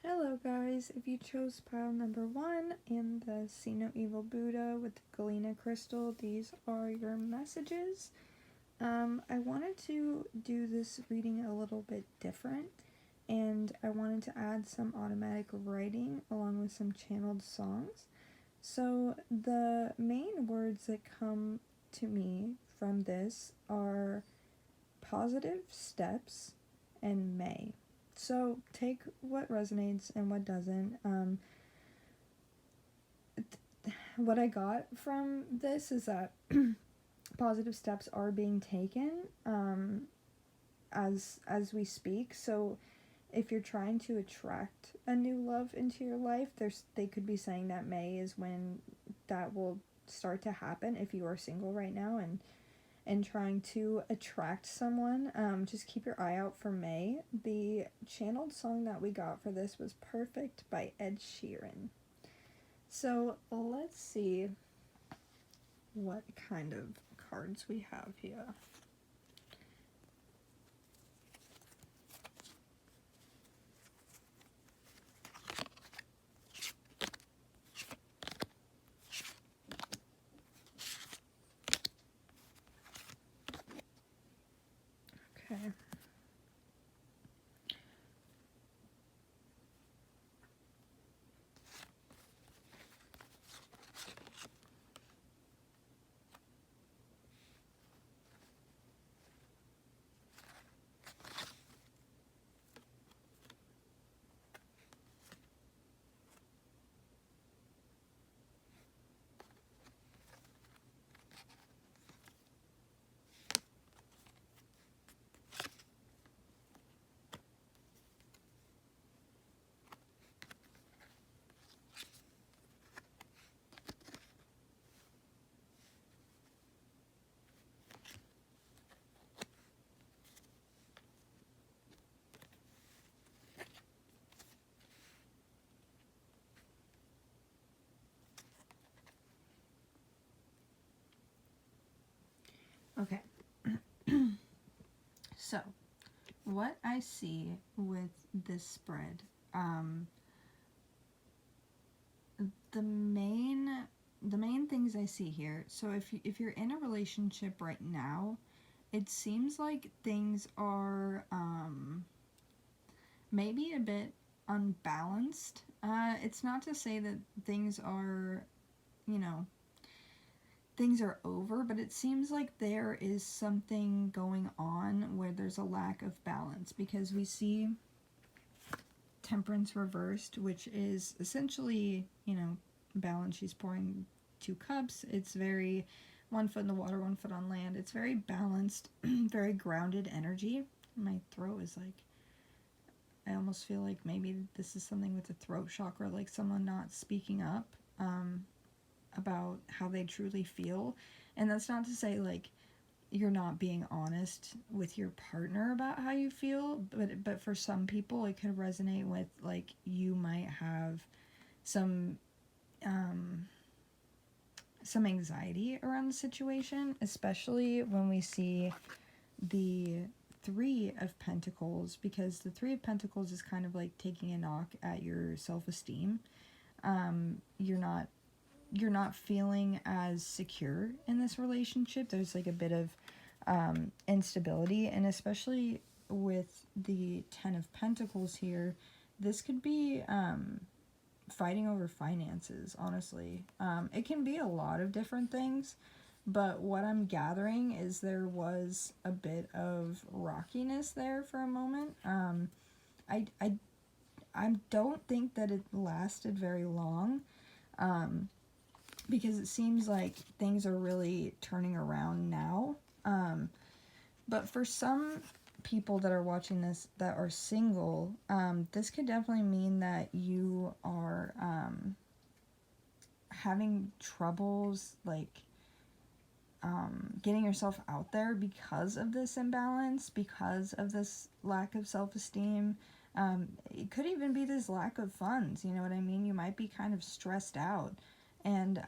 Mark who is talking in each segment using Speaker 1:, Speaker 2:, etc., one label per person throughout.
Speaker 1: Hello guys, if you chose pile number 1 and the See No Evil Buddha with the Galena crystal, these are your messages. I wanted to do this reading a little bit different, and I wanted to add some automatic writing along with some channeled songs. So the main words that come to me from this are positive steps and may. So take what resonates and what doesn't. What I got from this is that positive steps are being taken as we speak. So if you're trying to attract a new love into your life, they could be saying that May is when that will start to happen if you are single right now and trying to attract someone. Just keep your eye out for May. The channeled song that we got for this was Perfect by Ed Sheeran. So let's see what kind of cards we have here. Okay. Okay. So, what I see with this spread, the main things I see here. So if you're in a relationship right now, it seems like things are maybe a bit unbalanced. It's not to say that things are, you know, things are over, but it seems like there is something going on where there's a lack of balance, because we see Temperance reversed, which is essentially, balance. She's pouring 2 cups. It's very one foot in the water, one foot on land. It's very balanced, very grounded energy. My throat is like, I almost feel like maybe this is something with the throat chakra, like someone not speaking up about how they truly feel. And that's not to say like you're not being honest with your partner about how you feel, but for some people it could resonate with like you might have some anxiety around the situation, especially when we see the Three of Pentacles, because the Three of Pentacles is kind of like taking a knock at your self-esteem. You're not feeling as secure in this relationship. There's like a bit of instability, and especially with the Ten of Pentacles here, this could be fighting over finances, honestly. It can be a lot of different things, but what I'm gathering is there was a bit of rockiness there for a moment. I don't think that it lasted very long, because it seems like things are really turning around now. But for some people that are watching this that are single, this could definitely mean that you are having troubles like getting yourself out there because of this imbalance, because of this lack of self-esteem. It could even be this lack of funds, you know what I mean? You might be kind of stressed out. And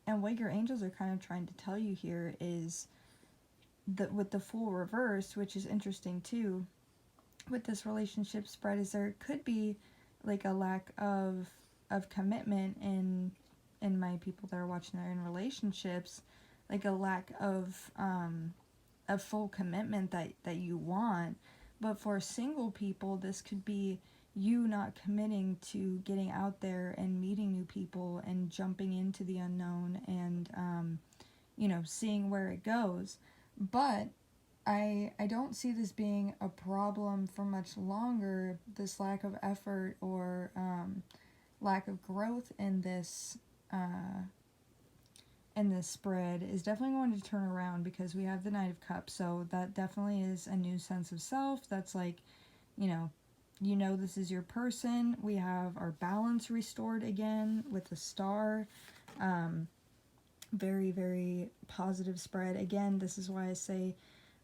Speaker 1: what your angels are kind of trying to tell you here is that with the Fool reversed, which is interesting too, with this relationship spread is there could be like a lack of commitment in my people that are watching that are in relationships, like a lack of full commitment that you want. But for single people, this could be you not committing to getting out there and meeting new people and jumping into the unknown and seeing where it goes. But I don't see this being a problem for much longer, this lack of effort or lack of growth in this spread is definitely going to turn around, because we have the Knight of Cups, so that definitely is a new sense of self. That's like, this is your person. We have our balance restored again with the Star. Very, very positive spread. Again, this is why I say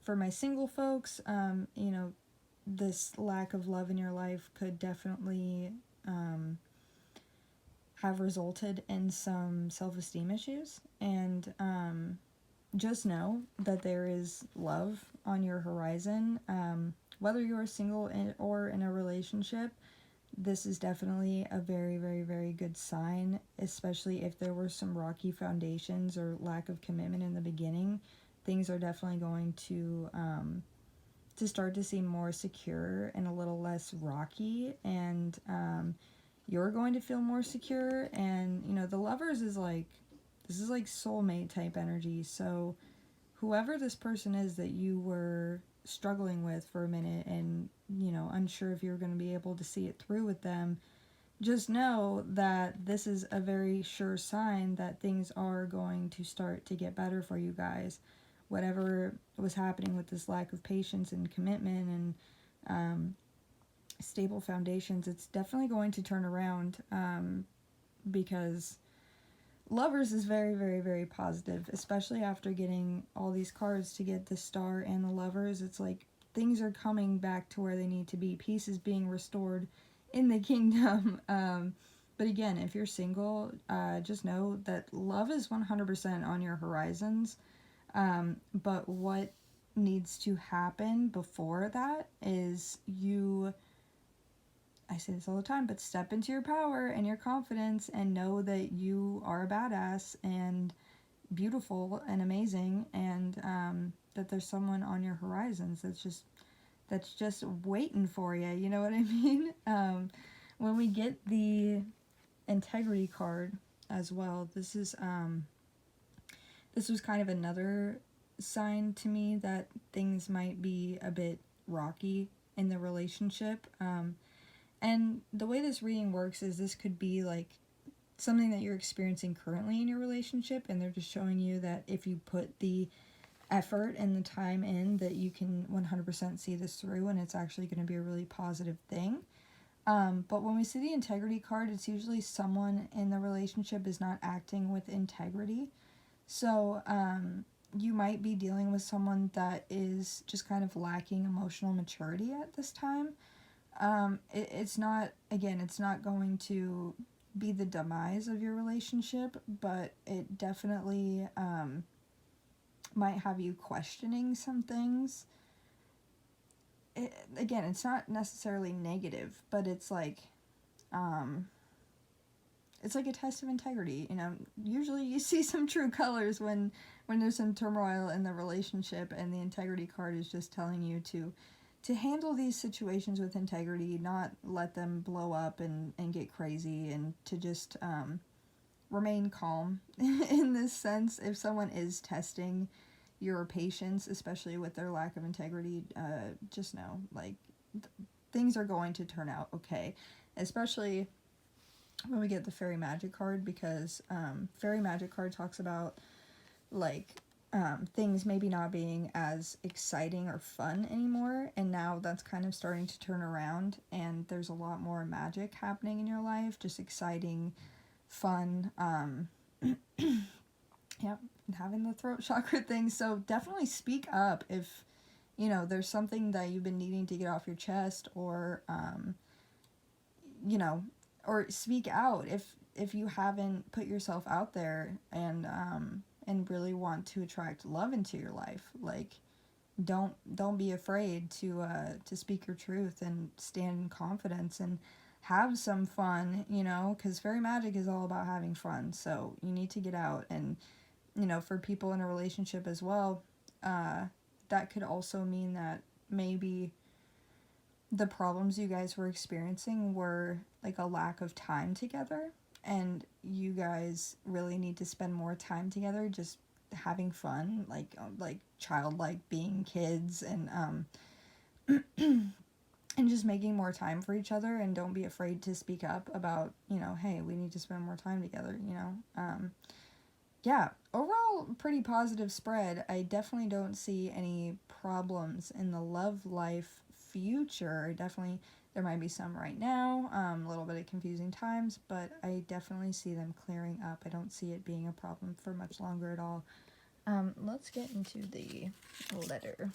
Speaker 1: for my single folks, this lack of love in your life could definitely have resulted in some self-esteem issues. And just know that there is love on your horizon. Whether you're single or in a relationship, this is definitely a very, very, very good sign, especially if there were some rocky foundations or lack of commitment in the beginning. Things are definitely going to start to seem more secure and a little less rocky, and you're going to feel more secure. And the Lovers is like, this is like soulmate type energy. So whoever this person is that you were struggling with for a minute and unsure if you're going to be able to see it through with them, just know that this is a very sure sign that things are going to start to get better for you guys. Whatever was happening with this lack of patience and commitment and stable foundations, it's definitely going to turn around, because Lovers is very, very, very positive, especially after getting all these cards to get the Star and the Lovers. It's like things are coming back to where they need to be. Peace is being restored in the kingdom. But again, if you're single, just know that love is 100% on your horizons. But what needs to happen before that is I say this all the time, but step into your power and your confidence and know that you are a badass and beautiful and amazing, and that there's someone on your horizons that's just waiting for you. You know what I mean? When we get the Integrity card as well, this was kind of another sign to me that things might be a bit rocky in the relationship. And the way this reading works is this could be like something that you're experiencing currently in your relationship, and they're just showing you that if you put the effort and the time in, that you can 100% see this through, and it's actually going to be a really positive thing. But when we see the Integrity card, it's usually someone in the relationship is not acting with integrity. So you might be dealing with someone that is just kind of lacking emotional maturity at this time. It's not going to be the demise of your relationship, but it definitely might have you questioning some things. It's not necessarily negative, but it's like a test of integrity. Usually you see some true colors when there's some turmoil in the relationship, and the Integrity card is just telling you to handle these situations with integrity, not let them blow up and get crazy, and to just remain calm in this sense. If someone is testing your patience, especially with their lack of integrity, just know, things are going to turn out okay. Especially when we get the Fairy Magic card, because Fairy Magic card talks about, things maybe not being as exciting or fun anymore, and now that's kind of starting to turn around, and there's a lot more magic happening in your life, just exciting, fun, yeah, having the throat chakra thing. So definitely speak up if there's something that you've been needing to get off your chest, or or speak out if you haven't put yourself out there and really want to attract love into your life. don't be afraid to speak your truth and stand in confidence and have some fun, you know, because fairy magic is all about having fun. So you need to get out. And, you know, for people in a relationship as well, that could also mean that maybe the problems you guys were experiencing were like a lack of time together, and you guys really need to spend more time together just having fun, like childlike being kids, and just making more time for each other. And don't be afraid to speak up about, you know, hey, we need to spend more time together, you know. Yeah, overall pretty positive spread. I definitely don't see any problems in the love life future. Definitely there might be some right now, a little bit of confusing times, but I definitely see them clearing up. I don't see it being a problem for much longer at all. Let's get into the letter.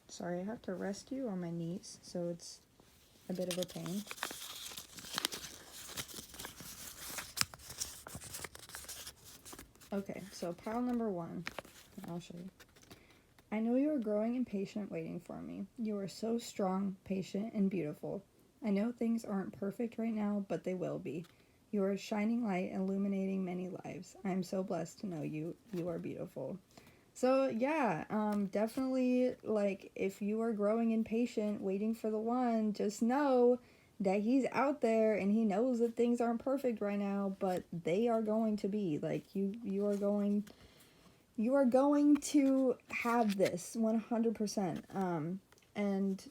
Speaker 1: Sorry, I have to rest you on my knees, so it's a bit of a pain. Okay, so pile number 1. I'll show you. I know you are growing impatient waiting for me. You are so strong, patient, and beautiful. I know things aren't perfect right now, but they will be. You are a shining light illuminating many lives. I am so blessed to know you. You are beautiful. So yeah, definitely, like, if you are growing impatient waiting for the one, just know that he's out there and he knows that things aren't perfect right now, but they are going to be. Like, you are going to have this 100%. And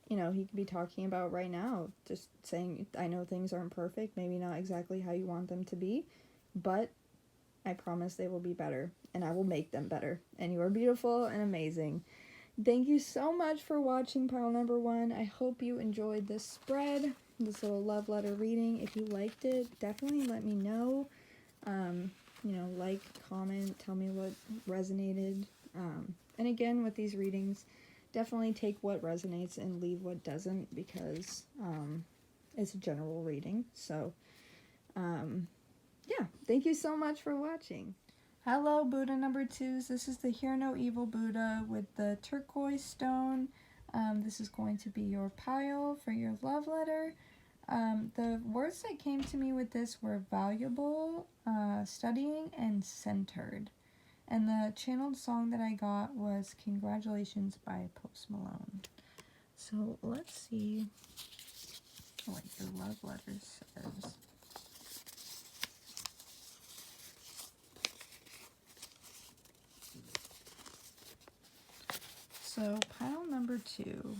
Speaker 1: you know, he could be talking about right now, just saying, I know things aren't perfect, maybe not exactly how you want them to be, but I promise they will be better, and I will make them better. And you are beautiful and amazing. Thank you so much for watching pile number 1. I hope you enjoyed this spread, this little love letter reading. If you liked it, definitely let me know. You know, like, comment, tell me what resonated. And again, with these readings, definitely take what resonates and leave what doesn't, because it's a general reading. So, yeah, thank you so much for watching. Hello, Buddha number 2s. This is the Hear No Evil Buddha with the turquoise stone. This is going to be your pile for your love letter. The words that came to me with this were valuable, studying, and centered. And the channeled song that I got was Congratulations by Post Malone. So let's see what your love letter says. So pile number 2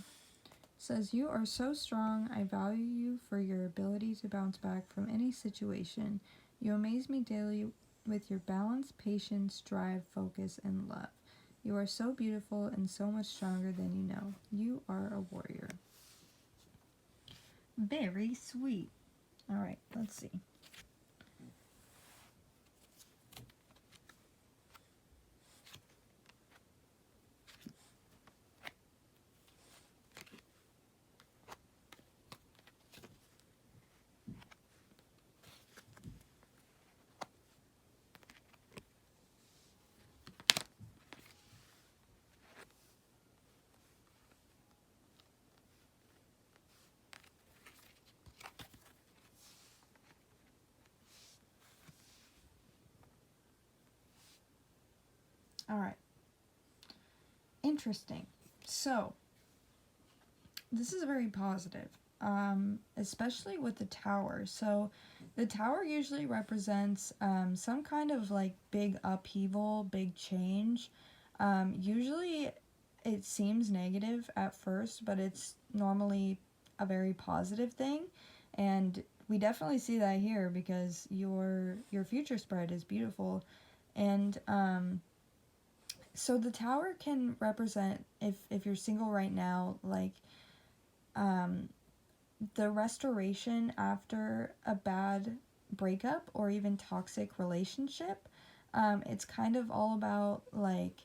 Speaker 1: says, you are so strong. I value you for your ability to bounce back from any situation. You amaze me daily with your balance, patience, drive, focus, and love. You are so beautiful and so much stronger than you know. You are a warrior. Very sweet. All right, let's see. All right. Interesting. So, this is very positive, especially with the tower. So, the tower usually represents some kind of like big upheaval, big change. Usually, it seems negative at first, but it's normally a very positive thing. And we definitely see that here, because your future spread is beautiful. And so the tower can represent, if you're single right now, like the restoration after a bad breakup or even toxic relationship. It's kind of all about like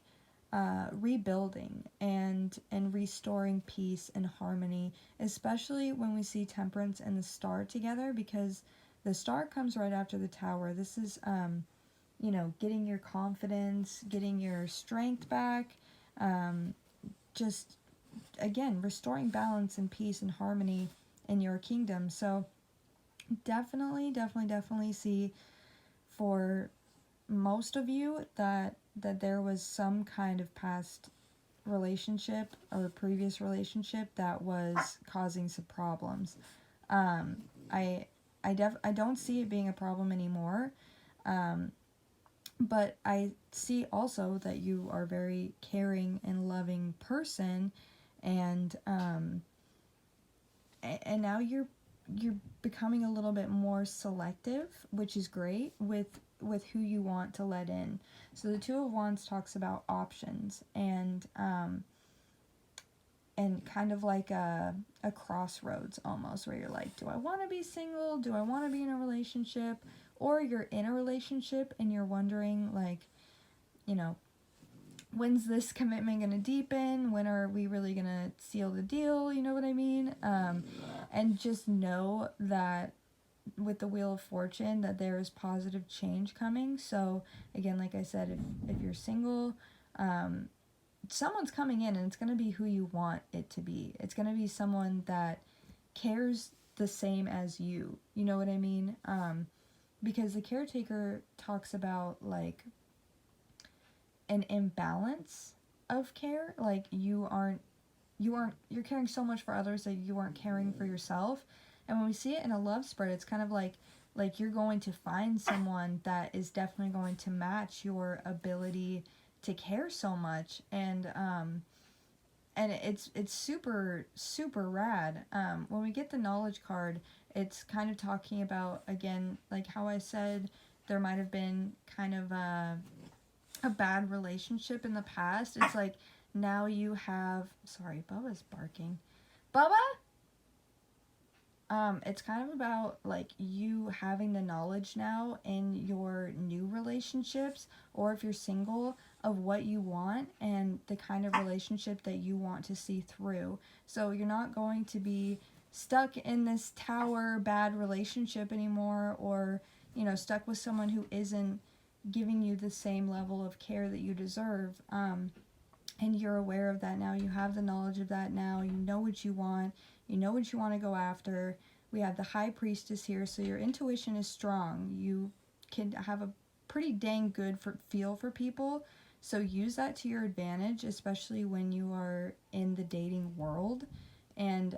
Speaker 1: rebuilding and restoring peace and harmony, especially when we see Temperance and the Star together, because the Star comes right after the Tower. This is getting your confidence, getting your strength back, just, again, restoring balance and peace and harmony in your kingdom. So definitely see for most of you that there was some kind of past relationship or previous relationship that was causing some problems. Um, I I don't see it being a problem anymore. Um, but I see also that you are a very caring and loving person, and now you're becoming a little bit more selective, which is great with who you want to let in. So the Two of Wands talks about options, and kind of like a crossroads almost, where you're like, do I want to be single? Do I want to be in a relationship? Or you're in a relationship and you're wondering, like, you know, when's this commitment going to deepen? When are we really going to seal the deal? You know what I mean? And just know that with the Wheel of Fortune, that there is positive change coming. So again, like I said, if you're single, someone's coming in, and it's going to be who you want it to be. It's going to be someone that cares the same as you. You know what I mean? Because the Caretaker talks about, like, an imbalance of care. Like, you're caring so much for others that you aren't caring for yourself. And when we see it in a love spread, it's kind of like you're going to find someone that is definitely going to match your ability to care so much. And it's super rad. When we get the Knowledge card, it's kind of talking about, again, like how I said, there might have been kind of a bad relationship in the past. It's like, now you have, sorry, Bubba's barking. Bubba? It's kind of about, like, you having the knowledge now in your new relationships, or if you're single, of what you want and the kind of relationship that you want to see through. So you're not going to be stuck in this tower bad relationship anymore, or, stuck with someone who isn't giving you the same level of care that you deserve. And you're aware of that now. You have the knowledge of that now. You know what you want. You know what you want to go after. We have the High Priestess here, so your intuition is strong. You can have a pretty dang good feel for people. So use that to your advantage, especially when you are in the dating world. And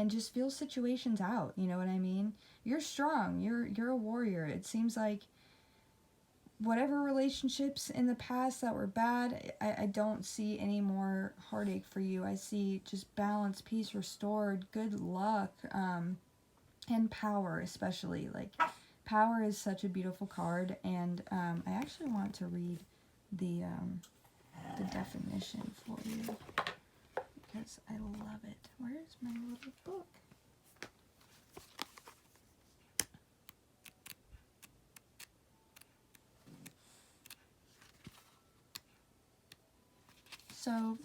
Speaker 1: just feel situations out. You know what I mean? You're strong. You're a warrior. It seems like whatever relationships in the past that were bad, I don't see any more heartache for you. I see just balance, peace restored, good luck, and power, especially. Like, power is such a beautiful card, and I actually want to read the definition for you, because I love it. Where's my little book? So,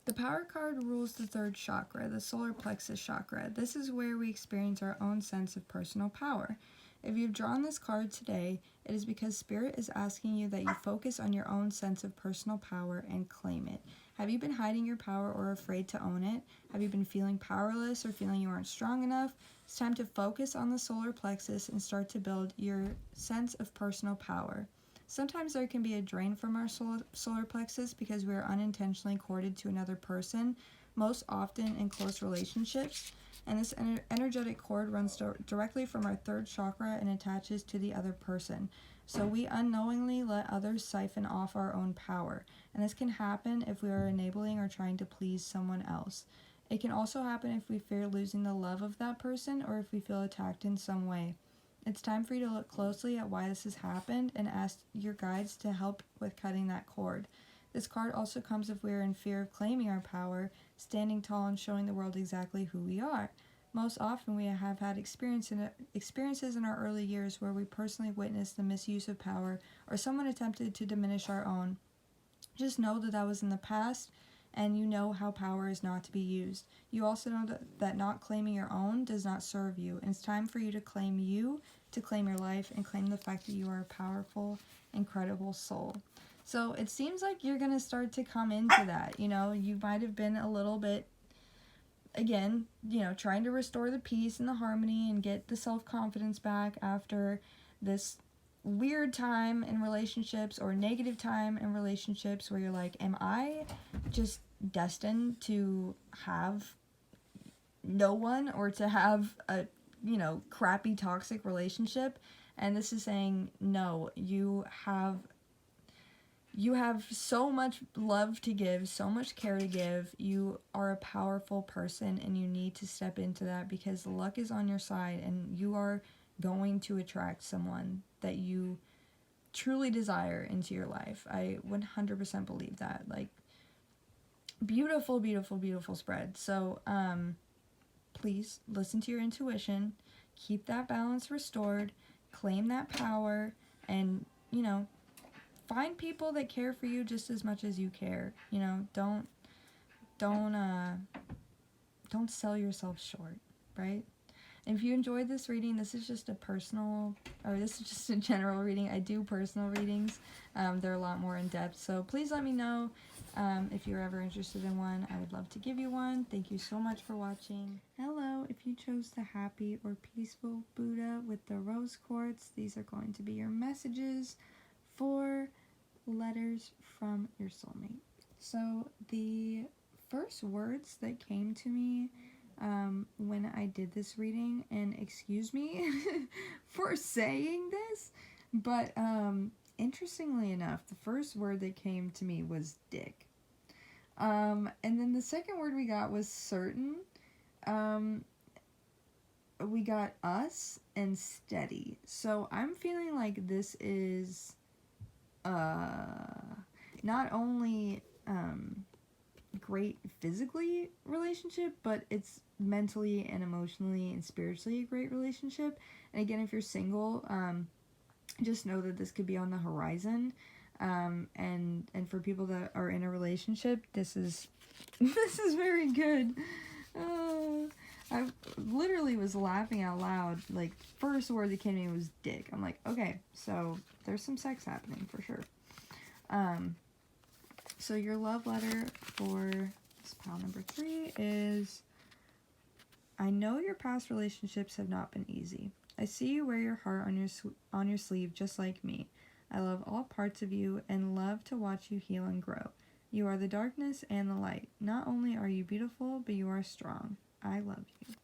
Speaker 1: the power card rules the third chakra, the solar plexus chakra. This is where we experience our own sense of personal power. If you've drawn this card today, it is because Spirit is asking you that you focus on your own sense of personal power and claim it. Have you been hiding your power or afraid to own it? Have you been feeling powerless or feeling you aren't strong enough? It's time to focus on the solar plexus and start to build your sense of personal power. Sometimes there can be a drain from our solar plexus because we are unintentionally courted to another person, most often in close relationships. And this energetic cord runs directly from our third chakra and attaches to the other person. So we unknowingly let others siphon off our own power. And this can happen if we are enabling or trying to please someone else. It can also happen if we fear losing the love of that person, or if we feel attacked in some way. It's time for you to look closely at why this has happened and ask your guides to help with cutting that cord. This card also comes if we are in fear of claiming our power, standing tall and showing the world exactly who we are. Most often we have had experiences in our early years where we personally witnessed the misuse of power, or someone attempted to diminish our own. Just know that was in the past, and you know how power is not to be used. You also know that not claiming your own does not serve you. And it's time for you, to claim your life, and claim the fact that you are a powerful, incredible soul. So it seems like you're going to start to come into that. You know, you might have been a little bit, again, you know, trying to restore the peace and the harmony and get the self-confidence back after this weird time in relationships, or negative time in relationships, where you're like, am I just destined to have no one, or to have a, you know, crappy toxic relationship? And this is saying, no, you have so much love to give, so much care to give. You are a powerful person, and you need to step into that, because the luck is on your side, and you are going to attract someone that you truly desire into your life. I 100% believe that. Like, beautiful, beautiful, beautiful spread. So, please listen to your intuition, keep that balance restored, claim that power, and, you know, find people that care for you just as much as you care. You know, don't sell yourself short, right? And if you enjoyed this reading, this is just a general reading. I do personal readings. They're a lot more in depth. So please let me know if you're ever interested in one. I would love to give you one. Thank you so much for watching. Hello, if you chose the happy or peaceful Buddha with the rose quartz, these are going to be your messages for letters from your soulmate. So the first words that came to me when I did this reading, and excuse me for saying this, but interestingly enough, the first word that came to me was dick. And then the second word we got was certain. We got us and steady. So I'm feeling like this is not only great physically relationship, but it's mentally and emotionally and spiritually a great relationship. And again, if you're single, just know that this could be on the horizon. And for people that are in a relationship, this is very good. I literally was laughing out loud. Like, first word that came to me was dick. I'm like, okay, so there's some sex happening for sure. So your love letter for this pile number 3 is, I know your past relationships have not been easy. I see you wear your heart on your sleeve just like me. I love all parts of you and love to watch you heal and grow. You are the darkness and the light. Not only are you beautiful, but you are strong. I love you.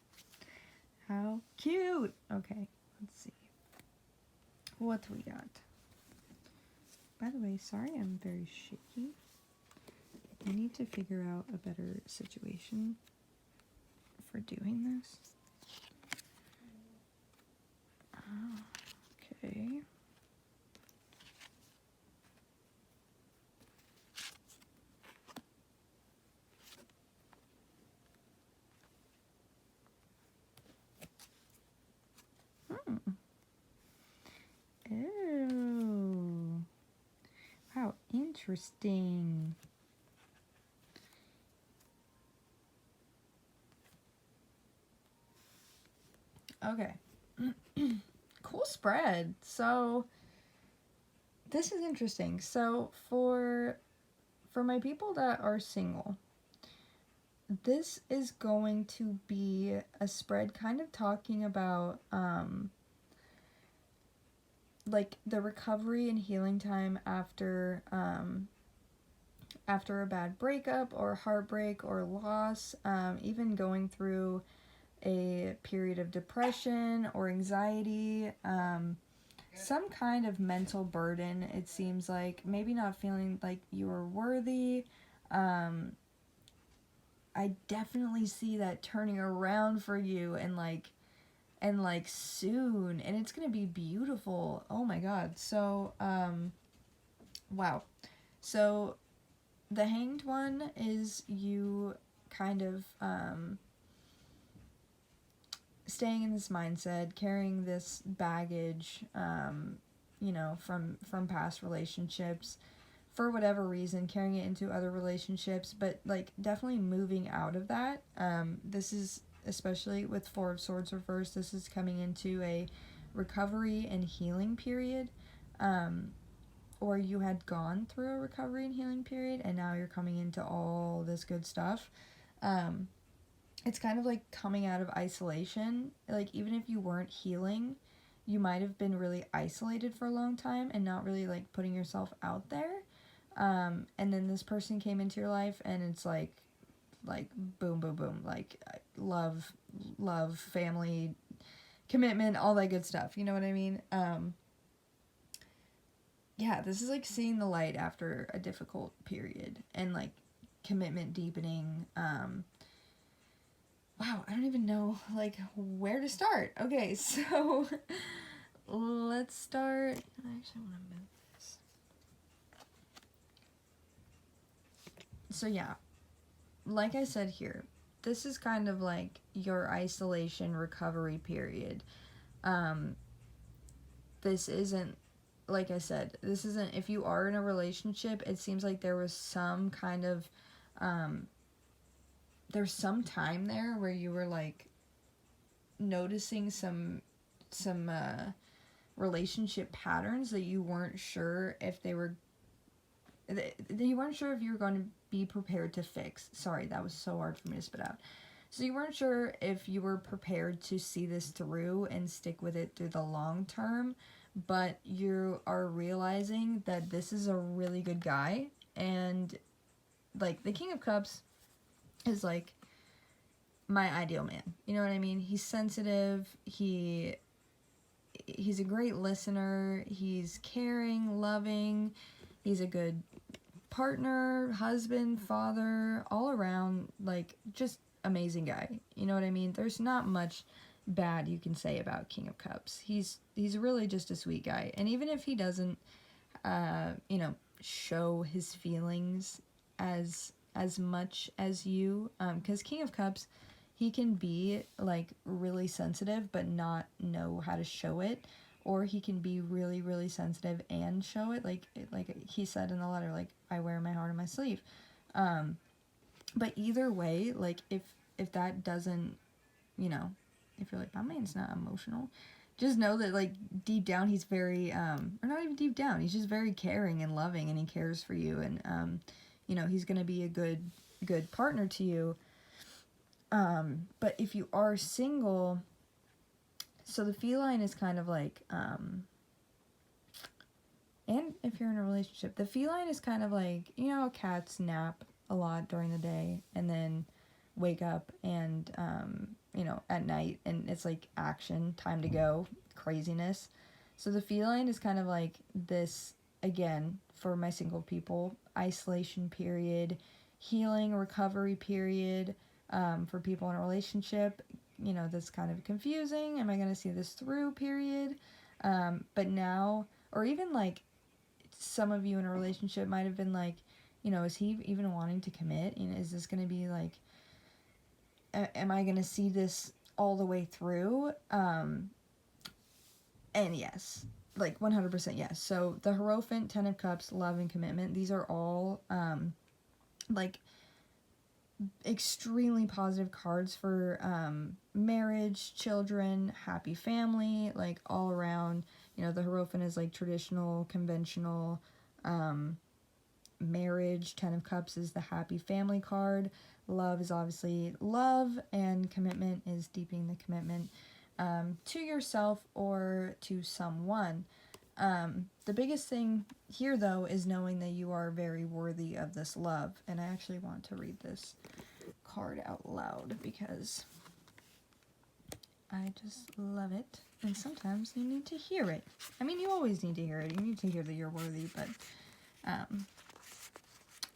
Speaker 1: How cute! Okay, let's see. What we got? By the way, sorry I'm very shaky. I need to figure out a better situation for doing this. Okay. Oh. Wow, interesting. Okay. Cool spread. So this is interesting. So for my people that are single, this is going to be a spread kind of talking about like the recovery and healing time after a bad breakup or heartbreak or loss, even going through a period of depression or anxiety, some kind of mental burden. It seems like maybe not feeling like you are worthy. I definitely see that turning around for you, and like soon, and it's gonna be beautiful. Oh my god. So wow. So the Hanged One is you kind of staying in this mindset, carrying this baggage, you know, from past relationships, for whatever reason, carrying it into other relationships, but like definitely moving out of that. This is, especially with Four of Swords reversed, this is coming into a recovery and healing period. Or you had gone through a recovery and healing period and now you're coming into all this good stuff. It's kind of like coming out of isolation. Like, even if you weren't healing, you might have been really isolated for a long time and not really like putting yourself out there. And then this person came into your life and it's like boom, boom, boom, like love, family, commitment, all that good stuff. You know what I mean? Yeah, this is like seeing the light after a difficult period and like commitment deepening. Wow, I don't even know like where to start. Okay, so let's start. I actually want to move this. So yeah, like I said here, this is kind of like your isolation recovery period. This isn't, like I said, this isn't, if you are in a relationship, it seems like there was some kind of, there's some time there where you were like noticing some relationship patterns that you weren't sure if they were, that you weren't sure if you were going to be prepared to fix. Sorry, that was so hard for me to spit out. So you weren't sure if you were prepared to see this through and stick with it through the long term, but you are realizing that this is a really good guy. And like the King of Cups is like my ideal man. You know what I mean? He's sensitive. He's a great listener. He's caring, loving. He's a good partner, husband, father, all around, like, just amazing guy. You know what I mean? There's not much bad you can say about King of Cups. He's really just a sweet guy. And even if he doesn't, show his feelings as much as you, because King of Cups, he can be, like, really sensitive but not know how to show it. Or he can be really, really sensitive and show it. Like he said in the letter, like, I wear my heart on my sleeve. But either way, like, if that doesn't, if you're like, my man's not emotional, just know that, like, deep down he's very, or not even deep down, he's just very caring and loving, and he cares for you, and, he's gonna be a good partner to you. But if you are single, so the feline is kind of like, and if you're in a relationship, the feline is kind of like, cats nap a lot during the day and then wake up and, at night, and it's like action, time to go, craziness. So the feline is kind of like this, again, for my single people, isolation period, healing, recovery period, for people in a relationship, that's kind of confusing. Am I going to see this through period? But now, or even like some of you in a relationship might have been like, is he even wanting to commit? Is this going to be like, am I going to see this all the way through? And yes, like 100% yes. So the Hierophant, Ten of Cups, love and commitment, these are all, like, extremely positive cards for marriage, children, happy family, like all around. The Hierophant is like traditional, conventional marriage. Ten of Cups is the happy family card. Love is obviously love, and commitment is deepening the commitment to yourself or to someone. The biggest thing here, though, is knowing that you are very worthy of this love. And I actually want to read this card out loud because I just love it. And sometimes you need to hear it. I mean, you always need to hear it. You need to hear that you're worthy, but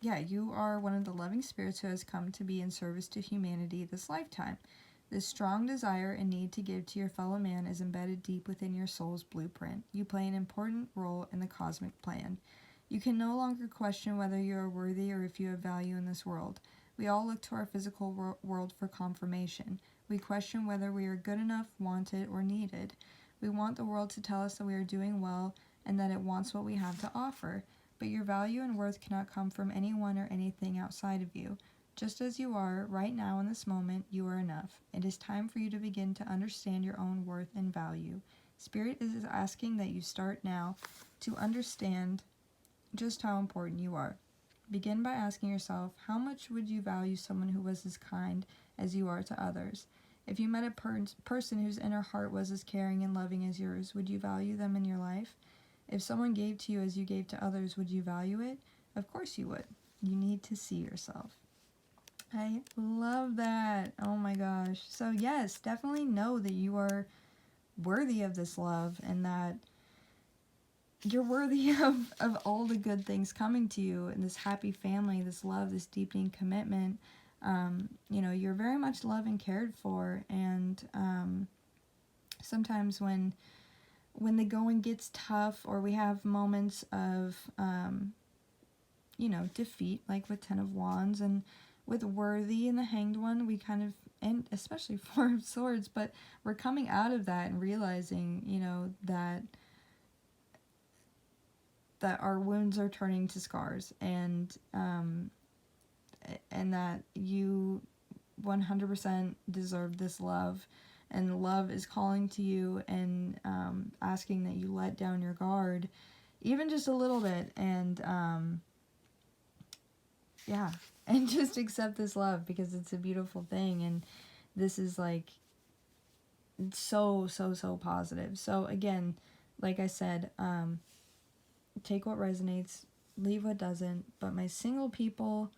Speaker 1: yeah, you are one of the loving spirits who has come to be in service to humanity this lifetime. This strong desire and need to give to your fellow man is embedded deep within your soul's blueprint. You play an important role in the cosmic plan. You can no longer question whether you are worthy or if you have value in this world. We all look to our physical world for confirmation. We question whether we are good enough, wanted, or needed. We want the world to tell us that we are doing well and that it wants what we have to offer. But your value and worth cannot come from anyone or anything outside of you. Just as you are, right now in this moment, you are enough. It is time for you to begin to understand your own worth and value. Spirit is asking that you start now to understand just how important you are. Begin by asking yourself, how much would you value someone who was as kind as you are to others? If you met a person whose inner heart was as caring and loving as yours, would you value them in your life? If someone gave to you as you gave to others, would you value it? Of course you would. You need to see yourself. I love that. Oh my gosh. So yes, definitely know that you are worthy of this love and that you're worthy of all the good things coming to you and this happy family, this love, this deepening commitment. You're very much loved and cared for. And sometimes when the going gets tough or we have moments of, defeat, like with Ten of Wands and with Worthy and the Hanged One, we kind of, and especially Four of Swords, but we're coming out of that and realizing, that our wounds are turning to scars, and that you 100% deserve this love, and love is calling to you and asking that you let down your guard even just a little bit, and and just accept this love, because it's a beautiful thing, and this is like so positive. So again, like I said, take what resonates, leave what doesn't. But my single people,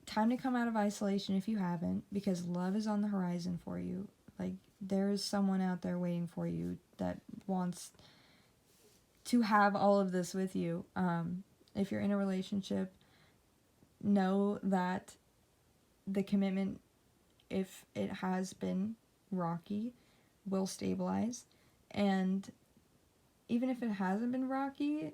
Speaker 1: time to come out of isolation if you haven't, because love is on the horizon for you. Like, there is someone out there waiting for you that wants to have all of this with you. If you're in a relationship, know that the commitment, if it has been rocky, will stabilize. And even if it hasn't been rocky,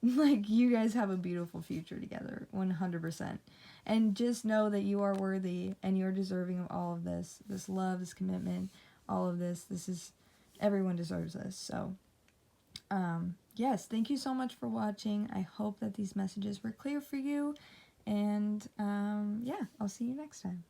Speaker 1: like, you guys have a beautiful future together, 100%. And just know that you are worthy and you're deserving of all of this love, this commitment, all of this. Everyone deserves this. So yes, thank you so much for watching. I hope that these messages were clear for you, and I'll see you next time.